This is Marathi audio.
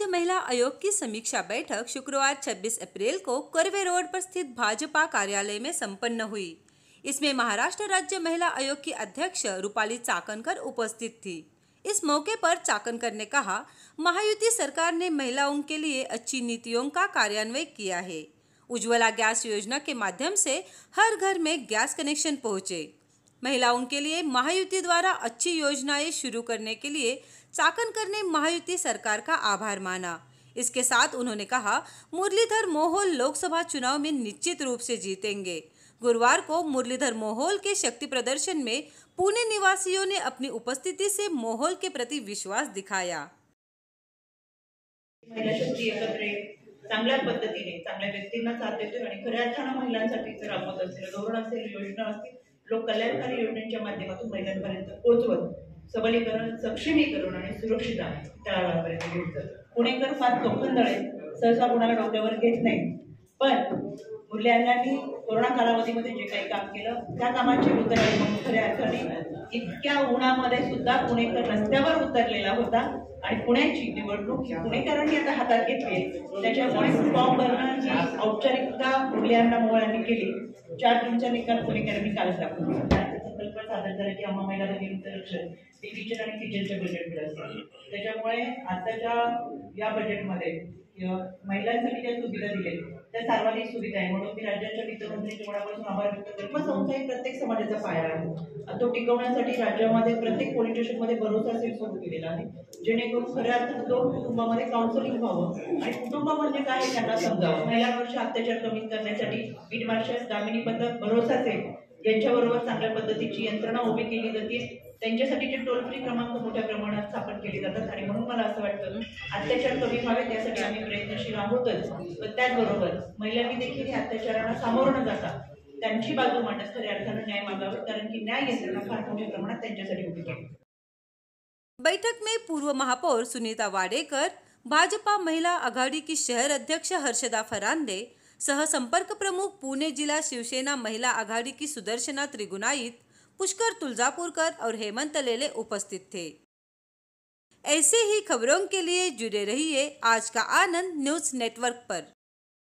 राज्य महिला आयोग की समीक्षा बैठक शुक्रवार 26 अप्रैल को कर्वे रोड पर स्थित भाजपा कार्यालय में संपन्न हुई। इसमें महाराष्ट्र राज्य महिला आयोग की अध्यक्ष रूपाली चाकणकर उपस्थित थी। इस मौके पर चाकणकर ने कहा, महायुति सरकार ने महिलाओं के लिए अच्छी नीतियों का कार्यान्वयन किया है। उज्ज्वला गैस योजना के माध्यम से हर घर में गैस कनेक्शन पहुंचे। महिलाओं के लिए महायुति द्वारा अच्छी योजनाएं शुरू करने के लिए चाकणकर ने महायुति सरकार का आभार माना। इसके साथ उन्होंने कहा, मुरलीधर मोहोल लोकसभा चुनाव में निश्चित रूप से जीतेंगे। गुरुवार को मुरलीधर मोहोल के शक्ति प्रदर्शन में पुणे निवासियों ने अपनी उपस्थिति से मोहोल के प्रति विश्वास दिखाया। महिला शक्ती एकत्र चांगल्या पद्धतीने चांगल्या व्यक्तींना साथ देतोय आणि खऱ्या अर्थानं महिलांसाठी राबवत असलेलं धोरण असेल, योजना असतील, लोक कल्याणकारी योजनांच्या माध्यमातून महिलांपर्यंत पोहोचवत सबलीकरण, सक्षमीकरण आणि सुरक्षितता तळागाळापर्यंत घेऊन जातात। पुणेकर फार चोखंदळ आहेत, सहसा कुणाला डोक्यावर घेत नाही, पण मुरली अण्णांनी कोरोना कालावधीमध्ये जे काही काम केलं त्या कामाची उतरणी म्हणून खऱ्या अर्थाने इतक्या उन्हामध्ये सुद्धा पुणेकर रस्त्यावर उतरलेला होता आणि पुण्याची निवडणूक पुणेकरांनी आता हातात घेतली। त्याच्यामुळे फॉर्म भरण्याची औपचारिकता मुरली अण्णा मोहोळांनी केली। 4 जूनचा निकाल पुणेकरांनी कालच दाखवला। संकल्प सादर झाला की आम्हा महिला भगिनींचं लक्ष किचन आणि किचनच्या बजेटकडे असतं। त्याच्यामुळे आताच्या या बजेटमध्ये महिलांसाठी ज्या सुविधा दिल्या त्या सार्वजनिक सुविधा आहे, म्हणून मी राज्याच्या वित्तमंत्र्यांच्या मनापासून आभार व्यक्त करतो। संस्था ही प्रत्येक समाजाचा पाया आहे, तो टिकवण्यासाठी राज्यामध्ये प्रत्येक पोलीस स्टेशनमध्ये भरोसा सेल सुरू केलेला आहे, जेणेकरून खऱ्या अर्थानं 2 कुटुंबामध्ये काउन्सिलिंग व्हावं आणि कुटुंब म्हणजे काय हे त्यांना समजावं। महिलांवरचे अत्याचार कमी करण्यासाठी बीट मार्शल्स, दामिनी पथक, भरोसा सेल यांच्याबरोबर चांगल्या पद्धतीची यंत्रणा उभी केली जाते। त्यांच्यासाठीचे टोल फ्री क्रमांक मोठ्या प्रमाणात स्थापन केले जातात आणि म्हणून मला असं वाटतं अत्याचार कमी व्हावे त्यासाठी आम्ही प्रयत्नशील आहोतच, पण त्याचबरोबर महिलांनी देखील या अत्याचारांना सामोरं न जाता त्यांची बाजू मांडत खऱ्या अर्थानं न्याय मागावे, कारण की न्याय यंत्रणा फार मोठ्या प्रमाणात त्यांच्यासाठी उभी केली। बैठक में पूर्व महापौर सुनीता वाडेकर, भाजपा महिला आघाड़ी की शहर अध्यक्ष हर्षदा फरांदे, सह संपर्क प्रमुख पुणे जिला शिवसेना महिला आघाड़ी की सुदर्शना त्रिगुणाईत, पुष्कर तुलजापुरकर और हेमंत लेले उपस्थित थे। ऐसे ही खबरों के लिए जुड़े रहिए आज का आनंद न्यूज़ नेटवर्क पर।